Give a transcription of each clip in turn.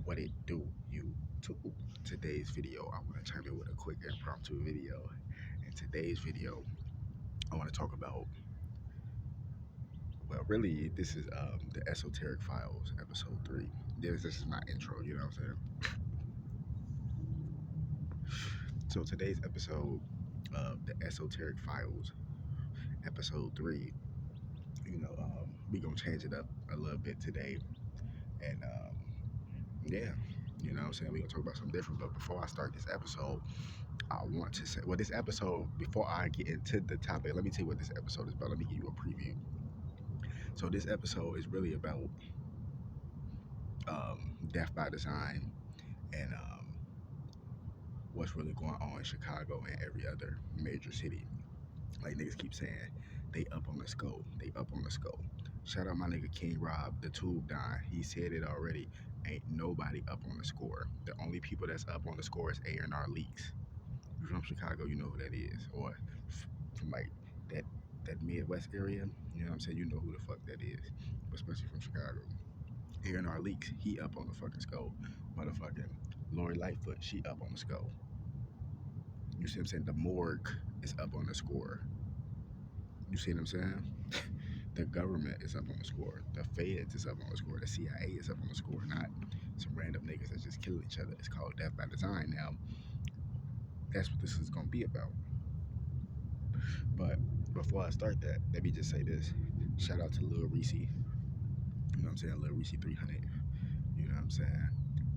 What it do, YouTube? Today's video, I want to chime in with a quick impromptu video. In today's video, I want to talk about, well, really, this is the Esoteric Files, episode 3. This is my intro, you know what I'm saying? So today's episode of the Esoteric Files, episode 3, we gonna change it up a little bit today, and yeah, you know what I'm saying, we gonna talk about something different. But before I start this episode, I want to say, well, this episode, before I get into the topic, let me tell you what this episode is about. Let me give you a preview. So this episode is really about death by design and what's really going on in Chicago and every other major city. Like niggas keep saying, they up on the scope, they up on the scope. Shout out my nigga King Rob, the tube Don. He said it already. Ain't nobody up on the score. The only people that's up on the score is A&R Leaks. You're from Chicago, you know who that is. Or from like that Midwest area, you know what I'm saying? You know who the fuck that is, especially from Chicago. Here in our leaks, he up on the fucking skull. Motherfucking Lori Lightfoot, she up on the skull. You see what I'm saying? The morgue is up on the score. You see what I'm saying? The government is up on the score. The feds is up on the score. The CIA is up on the score. Not some random niggas that's just killing each other. It's called death by design. Now, that's what this is gonna be about. But before I start that, let me just say this. Shout out to Lil Reese. You know what I'm saying? Lil Reese 300. You know what I'm saying?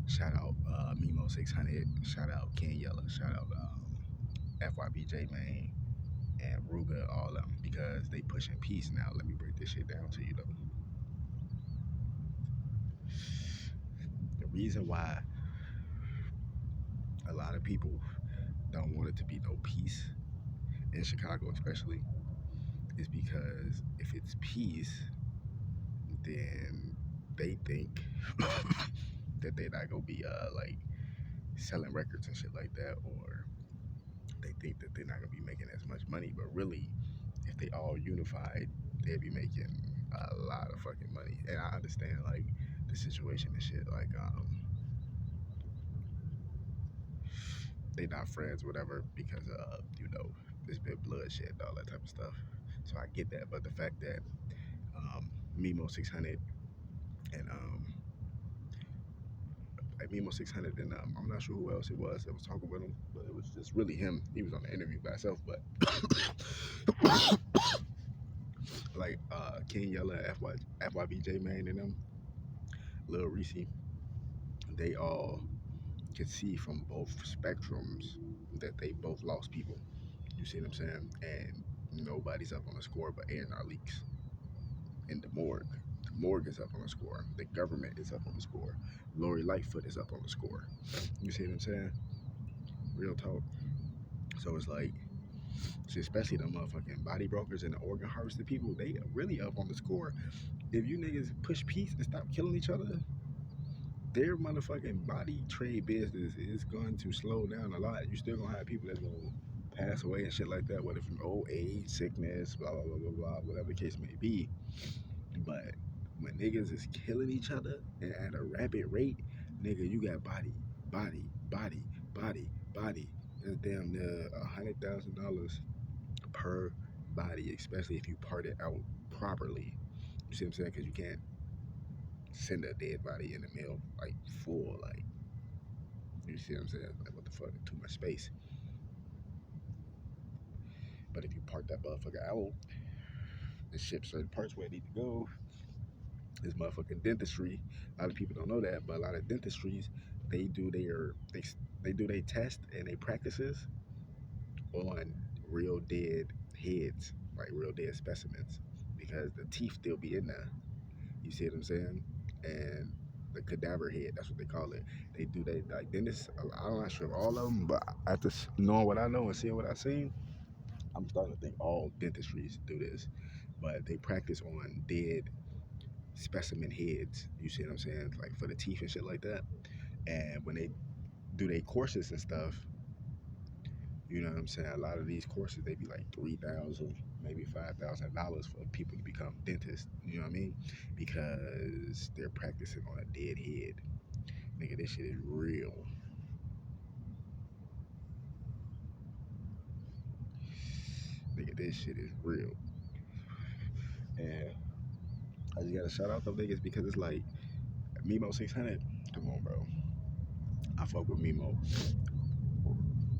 Shout out MEMO600. Shout out Ken Yella. Shout out FYBJ man and Ruga, all of them, because they pushing peace now. Let me break this shit down to you though. The reason why a lot of people don't want it to be no peace in Chicago especially is because if it's peace, then they think that they're not gonna be like selling records and shit like that, or they think that they're not gonna be making as much money. But really, if they all unified, they'd be making a lot of fucking money. And I understand like the situation and shit, like they not friends, whatever, because there's been bloodshed and all that type of stuff. So I get that, but the fact that MEMO600 and like MEMO600 and I'm not sure who else it was that was talking with him, but it was just really him. He was on the interview by himself, but like King Yella, FYBJ man and them, Lil Reese, they all could see from both spectrums that they both lost people. You see what I'm saying? And nobody's up on the score but A&R Leaks and the morgue. The morgue is up on the score. The government is up on the score. Lori Lightfoot is up on the score. You see what I'm saying? Real talk. So it's like, especially the motherfucking body brokers and the organ harvesting people, they really up on the score. If you niggas push peace and stop killing each other, their motherfucking body trade business is going to slow down a lot. You still gonna have people that's gonna pass away and shit like that, whether from old age, sickness, blah blah blah blah blah, whatever the case may be. But when niggas is killing each other and at a rapid rate, nigga, you got body. That's damn near $100,000 per body, especially if you part it out properly. You see what I'm saying? Because you can't send a dead body in the mail like full, like, you see what I'm saying? Like, what the fuck? Too much space. But if you park that motherfucker out and ship certain parts where it need to go, this motherfucking dentistry. A lot of people don't know that, but a lot of dentistries, they do their test and they practices on real dead heads, like real dead specimens, because the teeth still be in there. You see what I'm saying? And the cadaver head, that's what they call it. They do they like dentists. I'm not sure of all of them, but after knowing what I know and seeing what I've seen, I'm starting to think all dentistries do this. But they practice on dead specimen heads. You see what I'm saying? Like for the teeth and shit like that. And when they do their courses and stuff, you know what I'm saying? A lot of these courses, they be like $3,000, maybe $5,000 for people to become dentists. You know what I mean? Because they're practicing on a dead head. Nigga, this shit is real. Nigga, this shit is real. And I just gotta shout out them niggas because it's like MEMO600. Come on, bro. I fuck with Memo.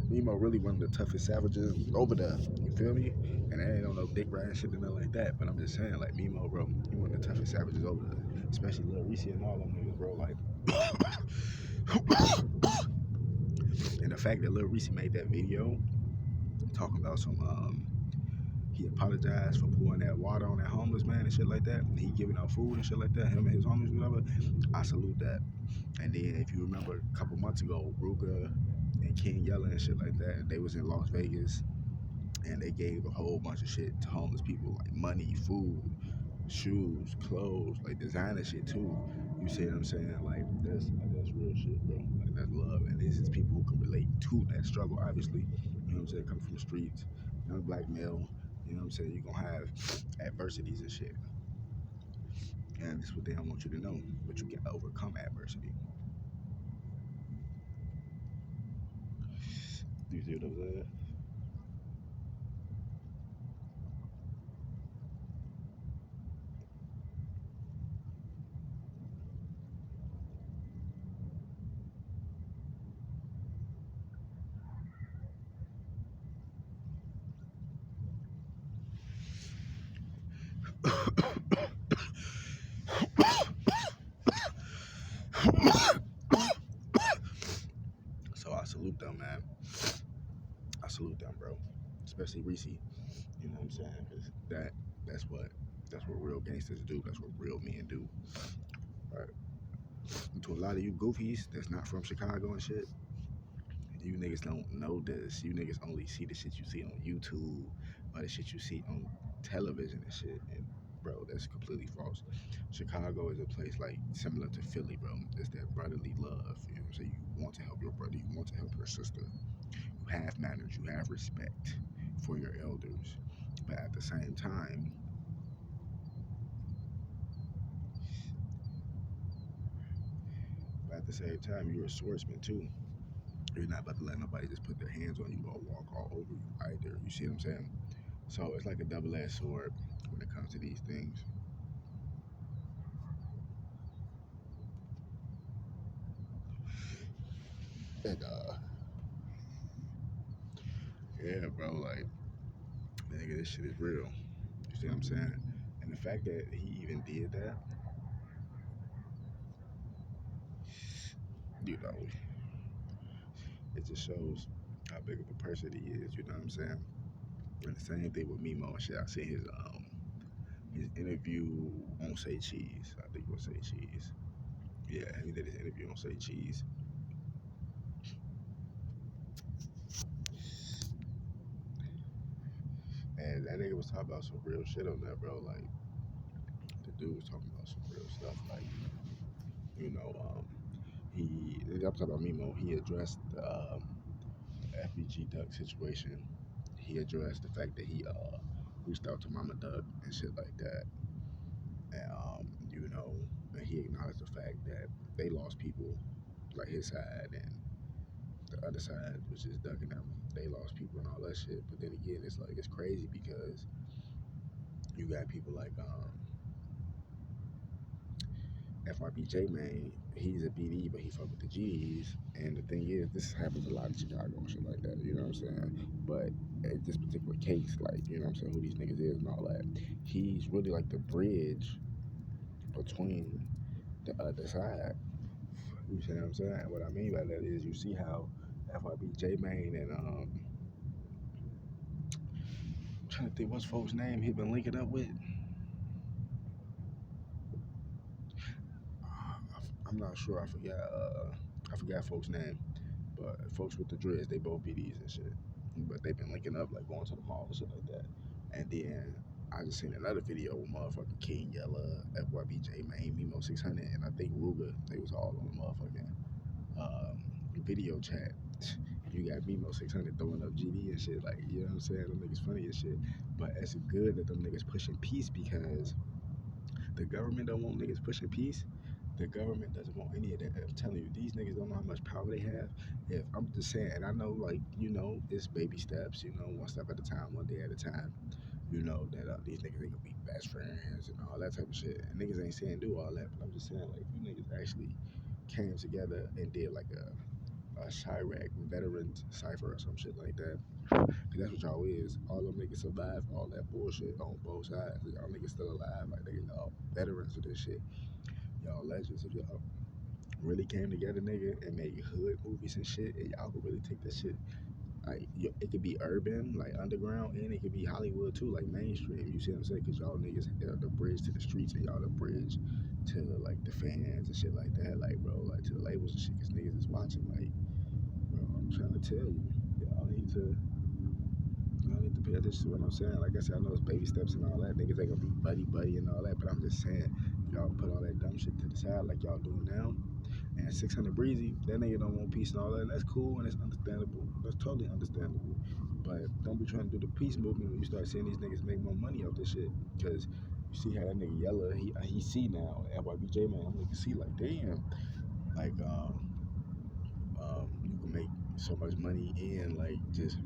Memo really one of the toughest savages over there. You feel me? And I ain't on no dick riding shit and nothing like that. But I'm just saying, like Memo, bro, he one of the toughest savages over there. Especially Lil Reese and all them niggas, bro. Like, and the fact that Lil Reese made that video talking about some he apologized for pouring that water on that homeless man and shit like that. And he giving out food and shit like that. Him and his homies, whatever. I salute that. And then if you remember a couple months ago, Ruger and King Yella and shit like that, they was in Las Vegas and they gave a whole bunch of shit to homeless people, like money, food, shoes, clothes, like designer shit too. You see what I'm saying? Like that's real shit, bro. Like that's love, and this is people who can relate to that struggle. Obviously, you know what I'm saying? Coming from the streets, young black male. You know what I'm saying? You're gonna have adversities and shit, and this is what they don't want you to know. But you can overcome adversity. You see what I'm saying? So I salute them, man. I salute them, bro. Especially Reese. You know what I'm saying? Cause that's what real gangsters do. That's what real men do. Right. And to a lot of you goofies that's not from Chicago and shit, you niggas don't know this. You niggas only see the shit you see on YouTube or the shit you see on television and shit. And bro, that's completely false. Chicago is a place like similar to Philly, bro. It's that brotherly love. You know what I'm saying? You want to help your brother, you want to help your sister. You have manners, you have respect for your elders. But at the same time, you're a swordsman too. You're not about to let nobody just put their hands on you or walk all over you either. You see what I'm saying? So it's like a double-edged sword when it comes to these things. And yeah, bro, like nigga, this shit is real. You see what I'm saying? And the fact that he even did that, you know, it just shows how big of a person he is. You know what I'm saying? And the same thing with Memo and shit. I seen his interview on Say Cheese. I think it was Say Cheese. Yeah, he did his interview on Say Cheese. And that nigga was talking about some real shit on that, bro. Like, the dude was talking about some real stuff. Like, you know, I'm talking about Memo. He addressed the FBG Duck situation. He addressed the fact that he reached out to Mama Duck and shit like that. And, you know, and he acknowledged the fact that they lost people, like his side and the other side, which is Duck and them. They lost people and all that shit. But then again, it's like, it's crazy because you got people like FRBJ, man, he's a BD, but he fuck with the G's. And the thing is, this happens a lot in Chicago and shit like that, you know what I'm saying? But in this particular case, like, you know what I'm saying, who these niggas is and all that, he's really like the bridge between the other side. You see what I'm saying? What I mean by that is you see how FRBJ, man, and I'm trying to think what's folks' name he been linking up with. I'm not sure. I forgot folks' name. But folks with the dreads, they both BDs and shit. But they've been linking up, like going to the mall and shit like that. And then I just seen another video with motherfucking King Yella, FYBJ, man, MEMO600, and I think Ruger. They was all on the motherfucking video chat. You got MEMO600 throwing up GD and shit. Like, you know what I'm saying? Them niggas funny and shit. But it's good that them niggas pushing peace because the government don't want niggas pushing peace. The government doesn't want any of that. I'm telling you, these niggas don't know how much power they have. If I'm just saying, and I know, like, it's baby steps, one step at a time, one day at a time. That these niggas ain't gonna be best friends and all that type of shit. And niggas ain't saying do all that, but I'm just saying, like, if you niggas actually came together and did like a Chiraq veterans cipher or some shit like that. Cause that's what y'all is. All them niggas survived all that bullshit on both sides. Y'all niggas still alive. Like, y'all veterans of this shit. Y'all legends. If y'all really came together, nigga, and made hood movies and shit, and y'all could really take that shit. Like, it could be urban, like underground, and it could be Hollywood too, like mainstream. You see what I'm saying? Cause y'all niggas are the bridge to the streets, and y'all the bridge to like the fans and shit like that. Like, bro, like to the labels and shit. Cause niggas is watching. Like, bro, I'm trying to tell you, y'all need to pay attention to what I'm saying. Like I said, I know it's baby steps and all that. Niggas ain't gonna be buddy and all that, but I'm just saying, y'all put all that dumb shit to the side like y'all doing now. And 600 Breezy, that nigga don't want peace and all that, and that's cool and it's understandable. That's totally understandable. But don't be trying to do the peace movement when you start seeing these niggas make more money off this shit. Because you see how that nigga Yella, he see now, FYBJ man, I'm nigga see like, damn, like, you can make so much money and like just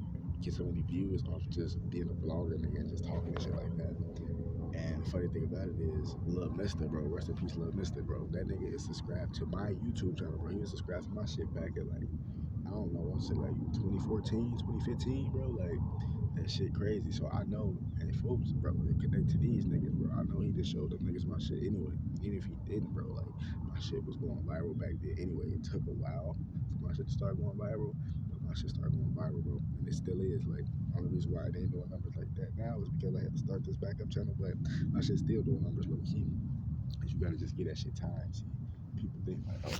get so many views off just being a blogger nigga and just talking and shit like that. And the funny thing about it is, Lil Mister, bro, rest in peace, Lil Mister, bro. That nigga is subscribed to my YouTube channel, bro. He was subscribed to my shit back at like, I don't know, I said like 2014, 2015, bro. Like, that shit crazy. So I know, and folks, bro, they connect to these niggas, bro. I know he just showed them niggas my shit anyway. Even if he didn't, bro, like, my shit was going viral back then anyway. It took a while for my shit to start going viral, but my shit started going viral, bro. And it still is. Like, the only reason why they ain't doing numbers like that now is because I had to start this backup channel, but my shit still doing numbers low key. Cause you gotta just get that shit time. See, people think like, oh,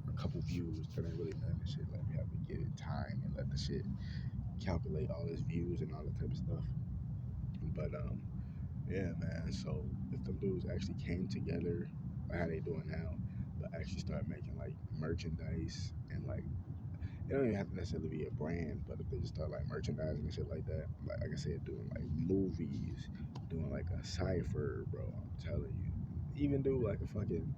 a couple views, that ain't really nothing and shit. Like, you have to give it time and let the shit calculate all his views and all that type of stuff. But yeah, man. So if them dudes actually came together, like how they doing now, but actually start making like merchandise and like, it don't even have to necessarily be a brand, but if they just start like merchandising and shit like that, like I said, doing like movies, doing like a cipher, bro, I'm telling you, even do like a fucking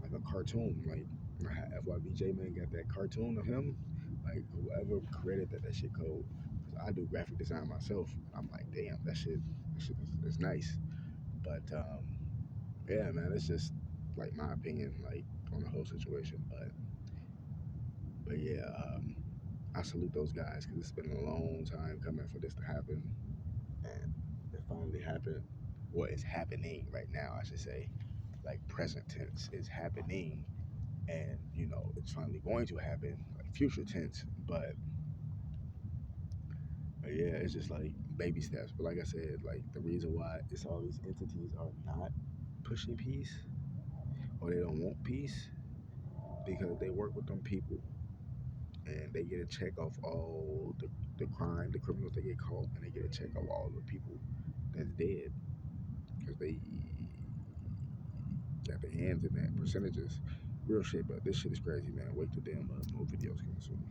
like a cartoon, like how FYBJ man got that cartoon of him, like whoever created that shit cold. Cause I do graphic design myself, and I'm like, damn, that shit is nice. But yeah, man, it's just like my opinion, like on the whole situation. But yeah, I salute those guys because it's been a long time coming for this to happen, and it finally happened. What is happening right now, I should say, like present tense is happening, and it's finally going to happen, like future tense. But yeah, it's just like baby steps. But like I said, like the reason why it's all these entities are not pushing peace or they don't want peace because they work with them people and they get a check off all the crime, the criminals that get caught, and they get a check off all the people that's dead because they got their hands in that percentages. Real shit, but this shit is crazy, man. Wait till damn more videos coming soon.